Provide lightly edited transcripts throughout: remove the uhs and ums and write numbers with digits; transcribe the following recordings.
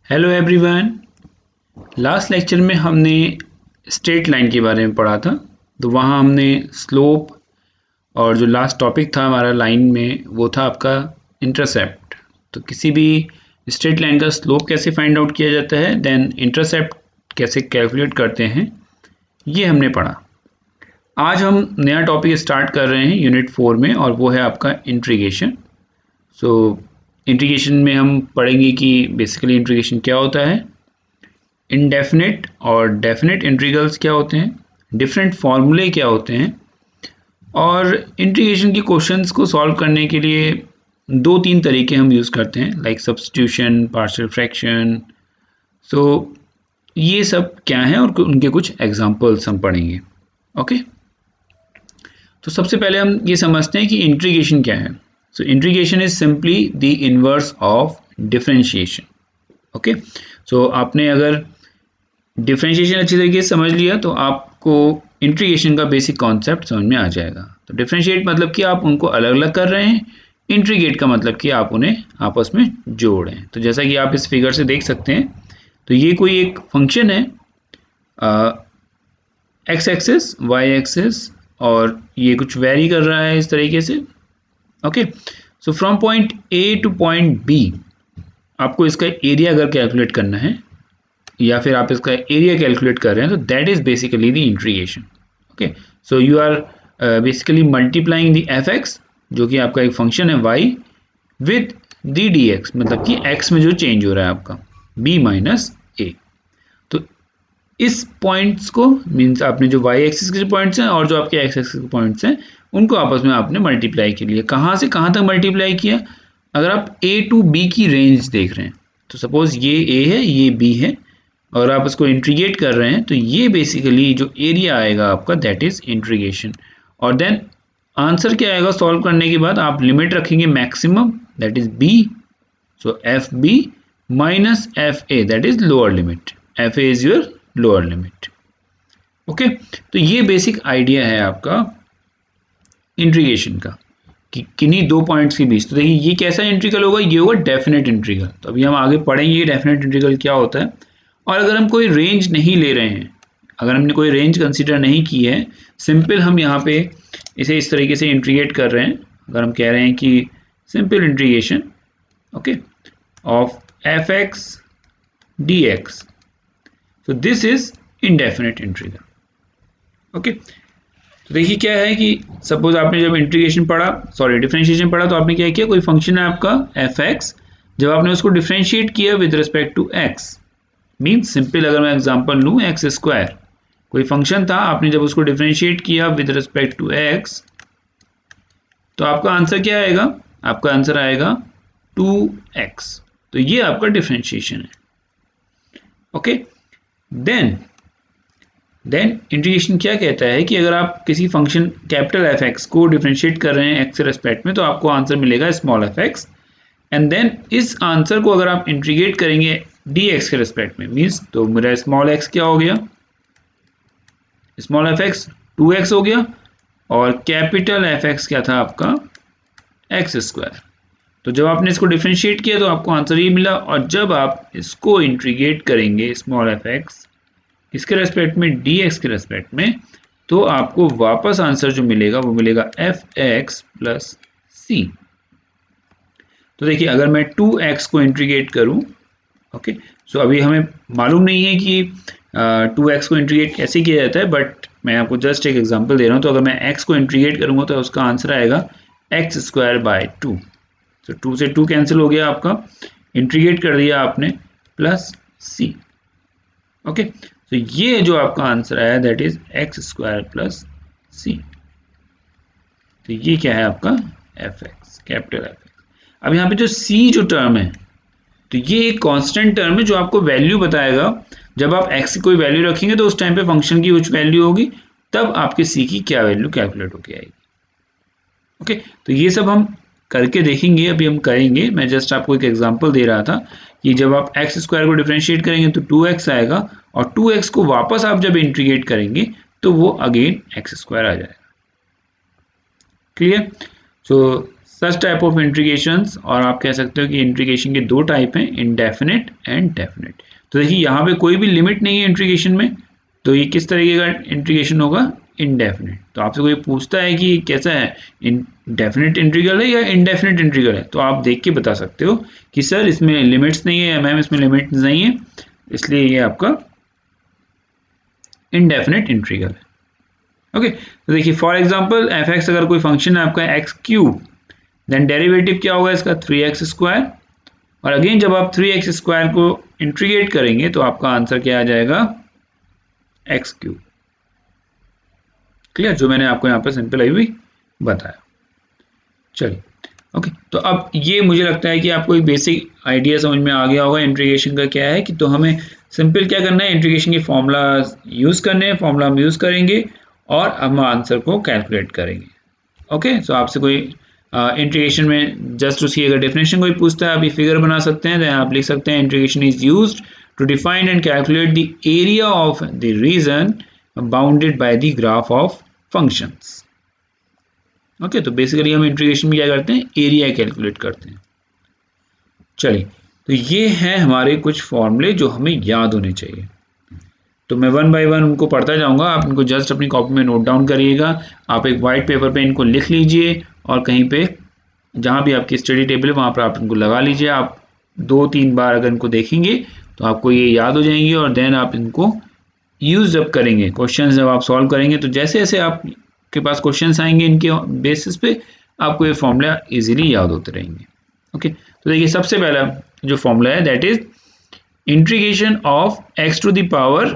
Hello everyone. Last lecture में हमने straight line के बारे में पढ़ा था। तो वहाँ हमने स्लोप और जो लास्ट टॉपिक था हमारा लाइन में वो था आपका इंटरसेप्ट। तो किसी भी स्ट्रेट लाइन का स्लोप कैसे फाइंड आउट किया जाता है, देन इंटरसेप्ट कैसे कैलकुलेट करते हैं, ये हमने पढ़ा। आज हम नया टॉपिक स्टार्ट कर रहे हैं यूनिट 4 में, और वो है आपका इंटीग्रेशन। सो इंटीग्रेशन में हम पढ़ेंगे कि बेसिकली इंटीग्रेशन क्या होता है, इनडेफिनिट और डेफिनिट इंटीग्रल्स क्या होते हैं, डिफरेंट फॉर्मूले क्या होते हैं, और इंटीग्रेशन के क्वेश्चंस को सॉल्व करने के लिए दो तीन तरीके हम यूज़ करते हैं, लाइक सब्स्टिट्यूशन, पार्शियल फ्रैक्शन। सो ये सब क्या हैं और उनके कुछ एग्जांपल्स हम पढ़ेंगे। ओके, तो सबसे पहले हम ये समझते हैं कि इंटीग्रेशन क्या है। So integration is simply the inverse of differentiation. Okay, so आपने अगर डिफरेंशिएशन अच्छी तरीके से समझ लिया तो आपको इंटीग्रेशन का बेसिक कॉन्सेप्ट समझ में आ जाएगा। तो डिफरेंशिएट मतलब कि आप उनको अलग अलग कर रहे हैं, इंटीग्रेट का मतलब कि आप उन्हें आपस में जोड़ रहे हैं। तो जैसा कि आप इस फिगर से देख सकते हैं, तो ये कोई एक फंक्शन है एक्स एक्सिस, वाई एक्सिस, और ये कुछ वेरी कर रहा है इस तरीके से। Okay, so from point A to point B आपको इसका एरिया अगर कैलकुलेट करना है या फिर आप इसका एरिया कैलकुलेट कर रहे हैं, तो that is basically the integration. Okay, so you are basically multiplying the F X, जो कि आपका एक फंक्शन है y, with the D X, मतलब कि x में जो चेंज हो रहा है आपका b माइनस ए। तो इस पॉइंट्स को मीन्स आपने जो y एक्सिस के पॉइंट्स हैं और जो आपके x एक्सिस के पॉइंट्स हैं उनको आपस में आपने मल्टीप्लाई के लिए कहाँ से कहाँ तक मल्टीप्लाई किया। अगर आप a टू b की रेंज देख रहे हैं, तो सपोज ये a है, ये b है, और आप इसको इंटीग्रेट कर रहे हैं, तो ये बेसिकली जो एरिया आएगा आपका दैट इज इंटीग्रेशन। और देन आंसर क्या आएगा सॉल्व करने के बाद, आप लिमिट रखेंगे maximum that is b, so F B minus F A that is lower limit, F A is your lower limit. Okay, तो ये बेसिक आइडिया है आपका इंटीग्रेशन का कि किन्हीं दो पॉइंट्स के बीच। तो देखिए ये कैसा इंटीग्रल होगा, ये होगा डेफिनेट इंटीग्रल। तो अभी हम आगे पढ़ेंगे डेफिनेट इंटीग्रल क्या होता है। और अगर हम कोई रेंज नहीं ले रहे हैं, अगर हमने कोई रेंज कंसीडर नहीं की है, सिंपल हम यहाँ पे इसे इस तरीके से इंटीग्रेट कर रहे हैं। अगर हम कह रहे हैं कि simple integration okay of F x D x, so this is indefinite integral। Okay, तो देखिए क्या है कि सपोज आपने जब इंटीग्रेशन पढ़ा, सॉरी डिफरेंशिएशन पढ़ा, तो आपने क्या किया, कोई फंक्शन है आपका एफ एक्स, जब आपने उसको डिफरेंशिएट किया with respect to X, means simple अगर मैं एग्जांपल लूँ एक्स स्क्वायर, कोई फंक्शन था, आपने जब उसको डिफरेंशिएट किया विद रिस्पेक्ट टू एक्स, तो आपका आंसर क्या आएगा, आपका आंसर आएगा 2x। तो ये आपका डिफरेंशिएशन है। ओके, देन इंटीग्रेशन क्या कहता है कि अगर आप किसी फंक्शन कैपिटल एफ एक्स को डिफरेंशिएट कर रहे हैं एक्स के रेस्पेक्ट में, तो आपको आंसर मिलेगा small F X. And then इस आंसर को अगर आप इंटीग्रेट करेंगे डी एक्स के रेस्पेक्ट में, मीन्स तो मेरा स्मॉल एक्स क्या हो गया, स्मॉल एफ एक्स 2x हो गया, और कैपिटल एफ एक्स क्या था आपका एक्स स्क्वायर। तो जब आपने इसको डिफरेंशिएट किया तो आपको आंसर ये मिला, और जब आप इसको इंटीग्रेट करेंगे स्मॉल एफ एक्स इसके रेस्पेक्ट में डी एक्स के रेस्पेक्ट में, तो आपको वापस आंसर जो मिलेगा वो मिलेगा एफ एक्स प्लस सी। तो देखिए अगर मैं 2x को इंटीग्रेट करूं, ओके, सो अभी हमें मालूम नहीं है कि 2x को इंटीग्रेट कैसे किया जाता है, बट मैं आपको जस्ट एक एग्जांपल दे रहा हूं। तो अगर मैं x को इंटीग्रेट करूंगा तो उसका आंसर आएगा एक्स स्क्वायर बाय 2। तो 2 से 2 कैंसिल हो गया आपका, इंटीग्रेट कर दिया आपने, प्लस c। ओके, तो ये जो आपका आंसर आया that is X square plus C. तो ये क्या है आपका F X, capital F X. अब यहाँ पे जो सी जो टर्म है, तो ये एक कांस्टेंट टर्म है जो आपको वैल्यू बताएगा। जब आप एक्स की कोई वैल्यू रखेंगे तो उस टाइम पे फंक्शन की कुछ वैल्यू होगी, तब आपके सी की क्या वैल्यू कैलकुलेट होके आएगी। ओके, तो ये सब हम करके देखेंगे, अभी हम करेंगे। मैं जस्ट आपको एक एग्जांपल दे रहा था कि जब आप एक्स स्क्वायर को डिफरेंशिएट करेंगे तो 2x आएगा, और 2x को वापस आप जब इंटीग्रेट करेंगे तो वो अगेन एक्स स्क्वायर आ जाएगा। Clear? So such type of integrations, और आप कह सकते हो कि इंटीग्रेशन के दो टाइप हैं, इंडेफिनिट एंड डेफिनिट। तो देखिए यहाँ पे कोई भी लिमिट नहीं है इंटीग्रेशन में, तो ये किस तरीके का इंटीग्रेशन होगा, इंडेफिनिट। तो आपसे कोई पूछता है कि कैसा है, डेफिनिट इंटीग्रल है या इंडेफिनिट इंटीग्रल है, तो आप देख के बता सकते हो कि सर इसमें लिमिट्स नहीं है या मैम इसमें लिमिट्स नहीं है, इसलिए ये आपका इंडेफिनिट इंटीग्रल है। ओके, तो देखिए फॉर एग्जांपल एफ एक्स अगर कोई फंक्शन है आपका एक्स क्यूब, देन डेरिवेटिव क्या होगा इसका 3x स्क्वायर, और अगेन जब आप 3x स्क्वायर को इंटीग्रेट करेंगे तो आपका आंसर क्या आ जाएगा, एक्स क्यूब। क्लियर, जो मैंने आपको यहाँ पर सिंपल अभी बताया। चलिए ओके, तो अब ये मुझे लगता है कि आपको एक बेसिक आइडिया समझ में आ गया होगा इंटीग्रेशन का क्या है, कि तो हमें सिंपल क्या करना है, इंटीग्रेशन के फॉर्मूला यूज करने हैं, फॉर्मूला हम यूज करेंगे और हम आंसर को कैलकुलेट करेंगे। ओके, सो आपसे कोई इंटीग्रेशन में जस्ट उसकी अगर डेफिनेशन कोई पूछता है, आप ये फिगर बना सकते हैं, तो आप लिख सकते हैं integration is used to define and calculate the area of the region bounded by the graph of functions. Okay, तो बेसिकली हम इंटीग्रेशन में क्या करते हैं, एरिया कैलकुलेट करते हैं। चलिए, तो ये हैं हमारे कुछ फॉर्मूले जो हमें याद होने चाहिए। तो मैं वन बाय वन उनको पढ़ता जाऊंगा, आप इनको जस्ट अपनी कॉपी में नोट डाउन करिएगा। आप एक वाइट पेपर पे इनको लिख लीजिए और कहीं पे जहाँ भी आपकी स्टडी टेबल है वहाँ पर आप इनको लगा लीजिए। आप 2-3 बार अगर इनको देखेंगे तो आपको ये याद हो जाएंगे, और देन आप इनको यूज जब करेंगे, क्वेश्चन जब आप सॉल्व करेंगे, तो जैसे जैसे आपके पास क्वेश्चन आएंगे इनके बेसिस पे आपको ये फॉर्मूला इजीली याद होते रहेंगे। ओके, तो देखिए सबसे पहला जो फॉर्मूला है that is integration of x to the power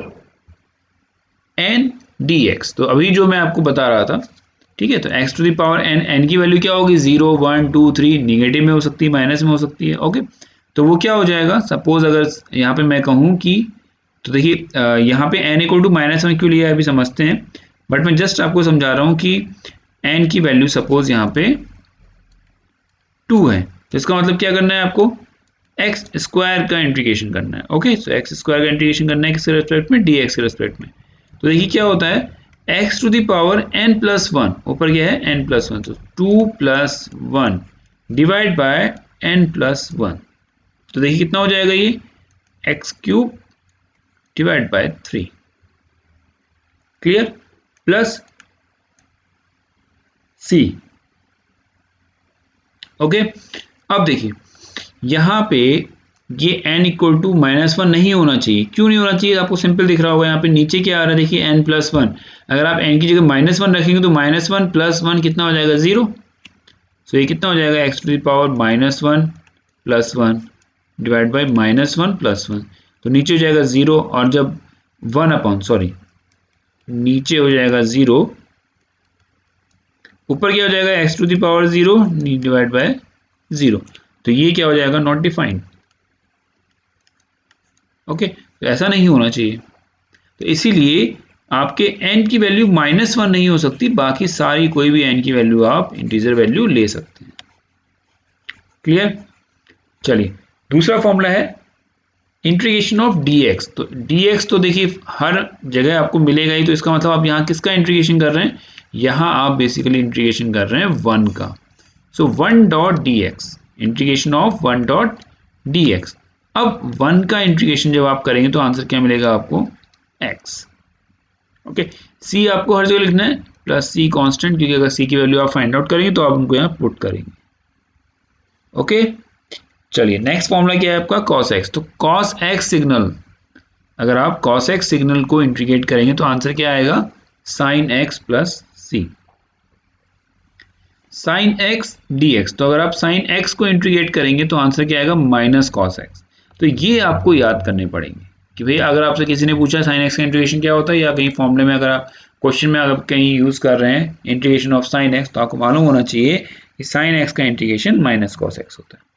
n dx। तो अभी जो मैं आपको बता रहा था, ठीक है, तो x to the power n, n की वैल्यू क्या होगी, 0 1 2 3, निगेटिव में हो सकती है, माइनस में हो सकती है। ओके, तो वो क्या हो जाएगा, सपोज अगर यहाँ पे मैं कहूँ कि, तो देखिए यहाँ पे n इक्वल टू -1 क्यों लिया है अभी समझते हैं, बट मैं जस्ट आपको समझा रहा हूँ कि n की वैल्यू सपोज यहाँ पे 2 है, तो इसका मतलब क्या करना है आपको, एक्स स्क्वायर का इंटीग्रेशन करना है। ओके, सो एक्स स्क्वायर का इंटीग्रेशन करना है किसके रेस्पेक्ट में, dx के रेस्पेक्ट में। तो देखिए क्या होता है, x to the power n+1, ऊपर क्या है n+1, तो 2+1 डिवाइड बाय n+1, तो देखिए कितना हो जाएगा ये x³ divide by 3। Clear, plus c। Okay, अब देखिए यहाँ पे ये n इक्वल टू -1 नहीं होना चाहिए। क्यों नहीं होना चाहिए, आपको सिंपल दिख रहा होगा यहाँ पे नीचे क्या आ रहा है, देखिए n+1, अगर आप n की जगह -1 रखेंगे तो -1 + 1 कितना हो जाएगा, 0। सो ये कितना हो जाएगा, x to the power -1 + 1 divide by -1 + 1, तो नीचे हो जाएगा 0, और जब 1/, नीचे हो जाएगा 0, ऊपर क्या हो जाएगा, x to the power 0 divide by 0, तो ये क्या हो जाएगा, नॉट डिफाइंड। ओके, तो ऐसा नहीं होना चाहिए, तो इसीलिए आपके n की वैल्यू -1 नहीं हो सकती, बाकी सारी कोई भी n की वैल्यू आप इंटीजर वैल्यू ले सकते हैं। क्लियर, चलिए दूसरा फॉर्मूला है इंटीग्रेशन ऑफ dx। तो dx तो देखिए हर जगह आपको मिलेगा ही, तो इसका मतलब आप यहाँ किसका इंटीग्रेशन कर रहे हैं, यहाँ आप बेसिकली इंटीग्रेशन कर रहे हैं 1 का। सो 1.dx, इंटीग्रेशन ऑफ 1.dx। अब 1 का इंटीग्रेशन जब आप करेंगे तो आंसर क्या मिलेगा आपको, x। ओके, c आपको हर जगह लिखना है प्लस c कांस्टेंट, क्योंकि अगर c की वैल्यू आप फाइंड आउट करेंगे तो आप उनको यहाँ पुट करेंगे। ओके, चलिए नेक्स्ट फॉर्मूला क्या है आपका, cos x। तो cos x सिग्नल, अगर आप cos x सिग्नल को इंटीग्रेट करेंगे तो आंसर क्या आएगा, sin x plus c। sin x dx, तो अगर आप sin x को इंटीग्रेट करेंगे तो आंसर क्या आएगा, -cos x। तो ये आपको याद करने पड़ेंगे कि भाई अगर आपसे किसी ने पूछा sin x का इंटीग्रेशन क्या होता है, या कहीं फॉर्मूले में अगर आप क्वेश्चन में अगर कहीं यूज कर रहे हैं इंटीग्रेशन ऑफ sin x, तो आपको मालूम होना चाहिए कि sin x का इंटीग्रेशन -cos x होता है।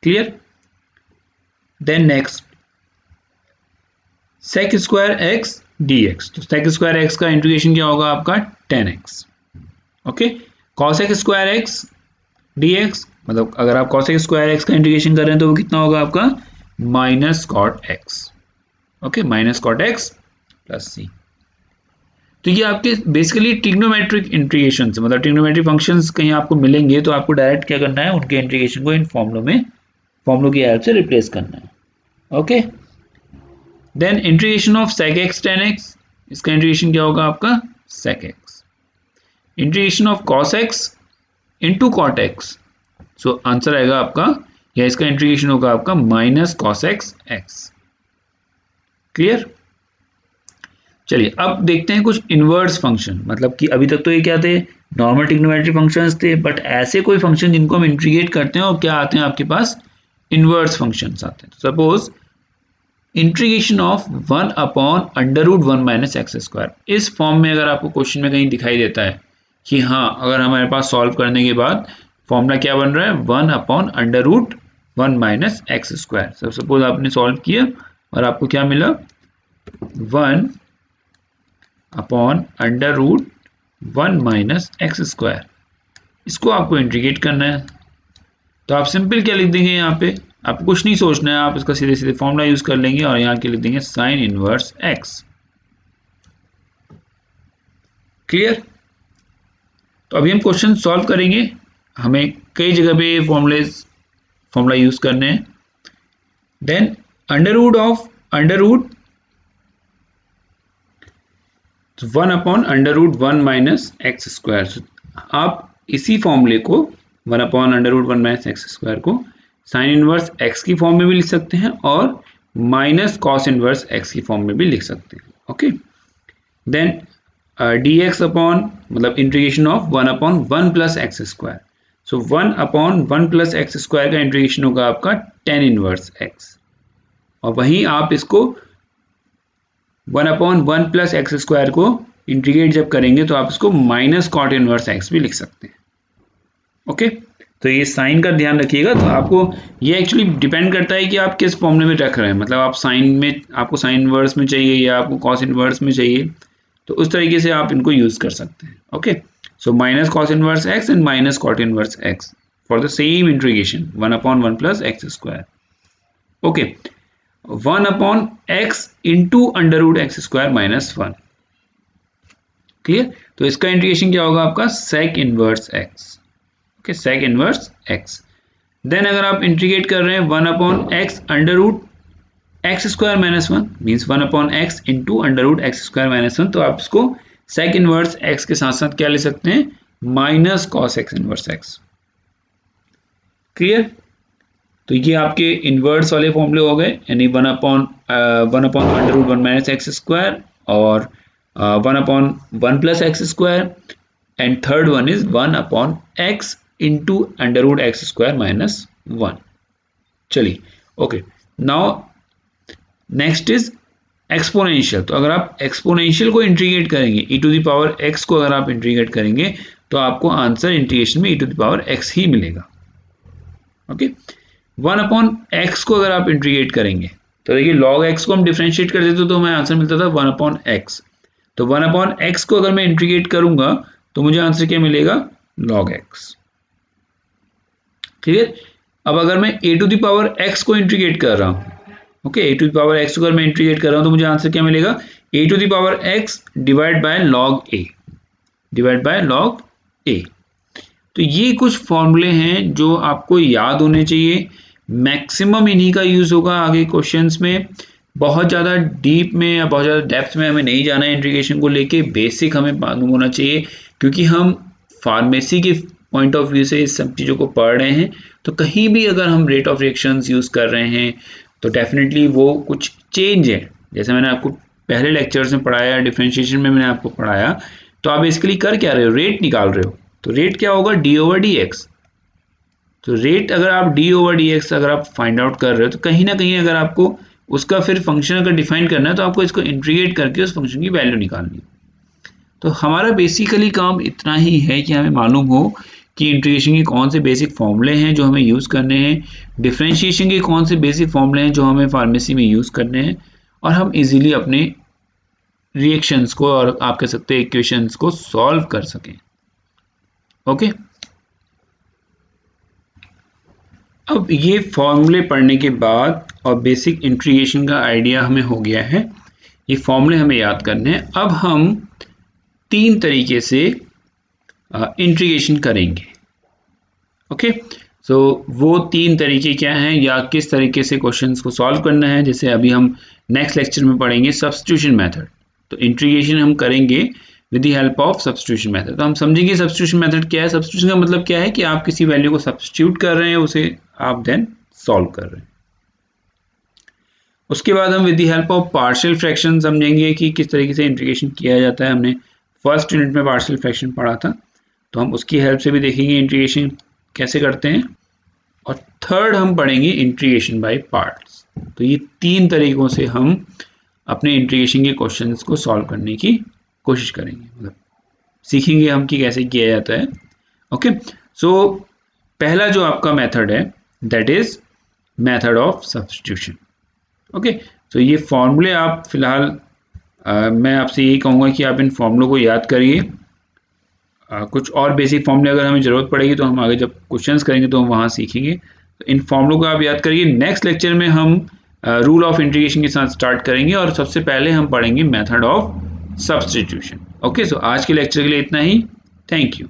Clear, then next sec square x dx। तो sec स्क्वायर x का इंटीग्रेशन क्या होगा आपका, 10x। Okay, cos x square x dx, मतलब अगर आप cos x स्क्वायर x का इंटीग्रेशन कर रहे हैं तो वो कितना होगा आपका, -cot x। Okay, -cot x plus c। तो ये आपके बेसिकली ट्रिग्नोमेट्रिक इंटीग्रेशन से, मतलब ट्रिग्नोमेट्रिक फंक्शंस कहीं आपको मिलेंगे तो आपको डायरेक्ट क्या करना है, उनके इंटीग्रेशन को इन फॉर्मूलों की हेल्प से रिप्लेस करना है। Okay, then integration of sec x tan x, इसका इंटीग्रेशन क्या होगा आपका sec x। Integration of cos x into cot x, so answer आएगा आपका, या इसका इंटीग्रेशन होगा आपका minus cos x x। Clear. चलिए अब देखते हैं कुछ इनवर्स फंक्शन, मतलब कि अभी तक तो ये क्या थे, नॉर्मल ट्रिग्नोमेट्रिक फंक्शंस थे, बट ऐसे कोई फंक्शन जिनको हम इंटीग्रेट करते हैं और क्या आते हैं आपके पास, इनवर्स फंक्शंस आते हैं। Suppose integration of 1 upon under root 1 minus X square, इस फॉर्म में अगर आपको क्वेश्चन में कहीं दिखाई देता है कि हाँ, अगर हमारे पास सॉल्व करने के बाद फॉर्मूला क्या बन रहा है, 1 upon under root 1 minus X square. Suppose आपने सॉल्व किया और आपको क्या मिला, 1 upon under root 1 minus X square, इसको आपको इंटीग्रेट करना है। तो आप सिंपल क्या लिख देंगे, यहाँ पे आपको कुछ नहीं सोचना है, आप इसका सीधे सीधे फॉर्मूला यूज कर लेंगे और यहाँ के लिख देंगे साइन इनवर्स एक्स। क्लियर। तो अभी हम क्वेश्चन सॉल्व करेंगे, हमें कई जगह पे फॉर्मूला यूज करने हैं। Then under root of under root 1 upon under root 1 minus X square, आप इसी फॉर्मूले को 1 upon under root 1 minus X square को साइन इनवर्स एक्स की फॉर्म में भी लिख सकते हैं और माइनस कॉस इनवर्स एक्स की फॉर्म में भी लिख सकते हैं। ओके, देन dx अपॉन, मतलब integration of 1 upon 1 plus X square, so 1 upon 1 plus X square का इंटीग्रेशन होगा आपका tan इनवर्स एक्स, और वहीं आप इसको 1 अपॉन 1 प्लस एक्स स्क्वायर को इंटीग्रेट जब करेंगे तो आप इसको माइनस कॉट इनवर्स एक्स भी लिख सकते हैं। ओके, तो ये साइन का ध्यान रखिएगा। तो आपको ये एक्चुअली डिपेंड करता है कि आप किस फॉर्मूले में रख रहे हैं, मतलब आप साइन में, आपको साइन इनवर्स में चाहिए या आपको कॉस इनवर्स में चाहिए, तो उस तरीके से आप इनको यूज कर सकते हैं। Okay, so minus cos inverse X and minus cot inverse X for the same integration 1 upon 1 plus X square. Okay, 1 upon X into under root X square minus 1। Clear. तो इसका इंटीग्रेशन क्या होगा आपका, sec inverse X. Okay, sec inverse X. Then अगर आप integrate कर रहे हैं 1 upon X under root X square minus 1 means 1 upon X into under root X square minus 1, तो आप इसको सेक इनवर्स एक्स के साथ साथ क्या ले सकते हैं, minus cos x inverse x. Clear. तो ये आपके इनवर्स वाले फॉर्मूले हो गए, यानी 1 upon under root 1 minus X square और 1 upon 1 plus X square, and third one is 1 upon X into under root X square minus 1। चलिए, okay, now next is exponential. तो अगर आप एक्सपोनेंशियल को इंटीग्रेट करेंगे, e to the power x को अगर आप इंटीग्रेट करेंगे तो आपको आंसर इंटीग्रेशन में e to the power x ही मिलेगा। ओके, 1 अपॉन एक्स को अगर आप इंटीग्रेट करेंगे तो देखिए log x को हम डिफरेंशिएट कर देते तो हमें आंसर मिलता था 1 अपॉन एक्स, तो 1 अपॉन एक्स को अगर मैं इंटीग्रेट करूंगा तो मुझे आंसर क्या मिलेगा, log x। क्लियर। अब अगर मैं a to the power x को इंटीग्रेट कर रहा हूं, okay, a to the power x को अगर मैं इंटीग्रेट कर रहा हूं तो मुझे आंसर क्या मिलेगा, a to the power x divide by log a, divide by log a। तो ये कुछ फॉर्मूले हैं जो आपको याद होने चाहिए, मैक्सिमम इन्हीं का यूज होगा आगे क्वेश्चंस में। बहुत ज़्यादा डीप में या बहुत ज़्यादा डेप्थ में हमें नहीं जाना है इंटीग्रेशन को लेके, बेसिक हमें मालूम होना चाहिए, क्योंकि हम फार्मेसी के पॉइंट ऑफ व्यू से इस सब चीज़ों को पढ़ रहे हैं। तो कहीं भी अगर हम रेट ऑफ रिएक्शंस यूज़ कर रहे हैं तो डेफिनेटली वो कुछ चेंज है, जैसे मैंने आपको पहले लेक्चर्स में पढ़ाया, डिफरेंशिएशन में मैंने आपको पढ़ाया, तो आप बेसिकली कर क्या रहे हो, रेट निकाल रहे हो। तो रेट क्या होगा, डी ओवर डी एक्स। तो रेट अगर आप डी ओवर डी एक्स अगर आप फाइंड आउट कर रहे हो तो कहीं ना कहीं अगर आपको उसका फिर फंक्शन अगर डिफाइन करना है तो आपको इसको इंटीग्रेट करके उस फंक्शन की वैल्यू निकालनी है। तो हमारा बेसिकली काम इतना ही है कि हमें मालूम हो कि इंटीग्रेशन के कौन से बेसिक फॉर्मूले हैं जो हमें यूज़ करने हैं, डिफरेंशिएशन के कौन से बेसिक फॉर्मूले हैं जो हमें फार्मेसी में यूज़ करने हैं, और हम इजीली अपने रिएक्शंस को और आप कह सकते हैं इक्वेशंस को सॉल्व कर सकें। ओके, अब ये फॉर्मूले पढ़ने के बाद और बेसिक इंटीग्रेशन का आइडिया हमें हो गया है, ये फॉर्मूले हमें याद करने हैं। अब हम तीन तरीके से इंटीग्रेशन करेंगे। ओके, सो वो तीन तरीके क्या हैं या किस तरीके से क्वेश्चंस को सॉल्व करना है, जैसे अभी हम नेक्स्ट लेक्चर में पढ़ेंगे सब्स्टिट्यूशन मेथड। तो इंटीग्रेशन हम करेंगे with the help of substitution method. तो हम समझेंगे सब्स्टिट्यूशन मेथड क्या है। सब्स्टिट्यूशन का मतलब क्या है कि आप किसी वैल्यू को सब्स्टिट्यूट कर रहे हैं, उसे आप देन सॉल्व कर रहे हैं। उसके बाद हम with the help of partial fraction समझेंगे कि किस तरीके से इंटीग्रेशन किया जाता है। हमने फर्स्ट यूनिट में पार्शियल फ्रैक्शन पढ़ा था, तो हम उसकी हेल्प से भी देखेंगे इंटीग्रेशन कैसे करते हैं। और थर्ड हम पढ़ेंगे इंटीग्रेशन बाय पार्ट्स। तो ये तीन तरीकों से हम अपने इंटीग्रेशन के क्वेश्चंस को सॉल्व करने की कोशिश करेंगे, मतलब सीखेंगे हम कि कैसे किया जाता है। ओके, सो पहला जो आपका मेथड है that is method of substitution. Okay, तो ये फॉर्मूले आप फिलहाल मैं आपसे यही कहूँगा कि आप इन फॉर्मूलों को याद करिए। कुछ और बेसिक फॉर्मूले अगर हमें ज़रूरत पड़ेगी तो हम आगे जब क्वेश्चंस करेंगे तो हम वहाँ सीखेंगे। तो इन फॉर्मूलों को आप याद करिए। नेक्स्ट लेक्चर में हम रूल ऑफ इंटीग्रेशन के साथ स्टार्ट करेंगे और सबसे पहले हम पढ़ेंगे मेथड ऑफ सब्स्टिट्यूशन। ओके, सो आज के लेक्चर के लिए इतना ही। Thank you.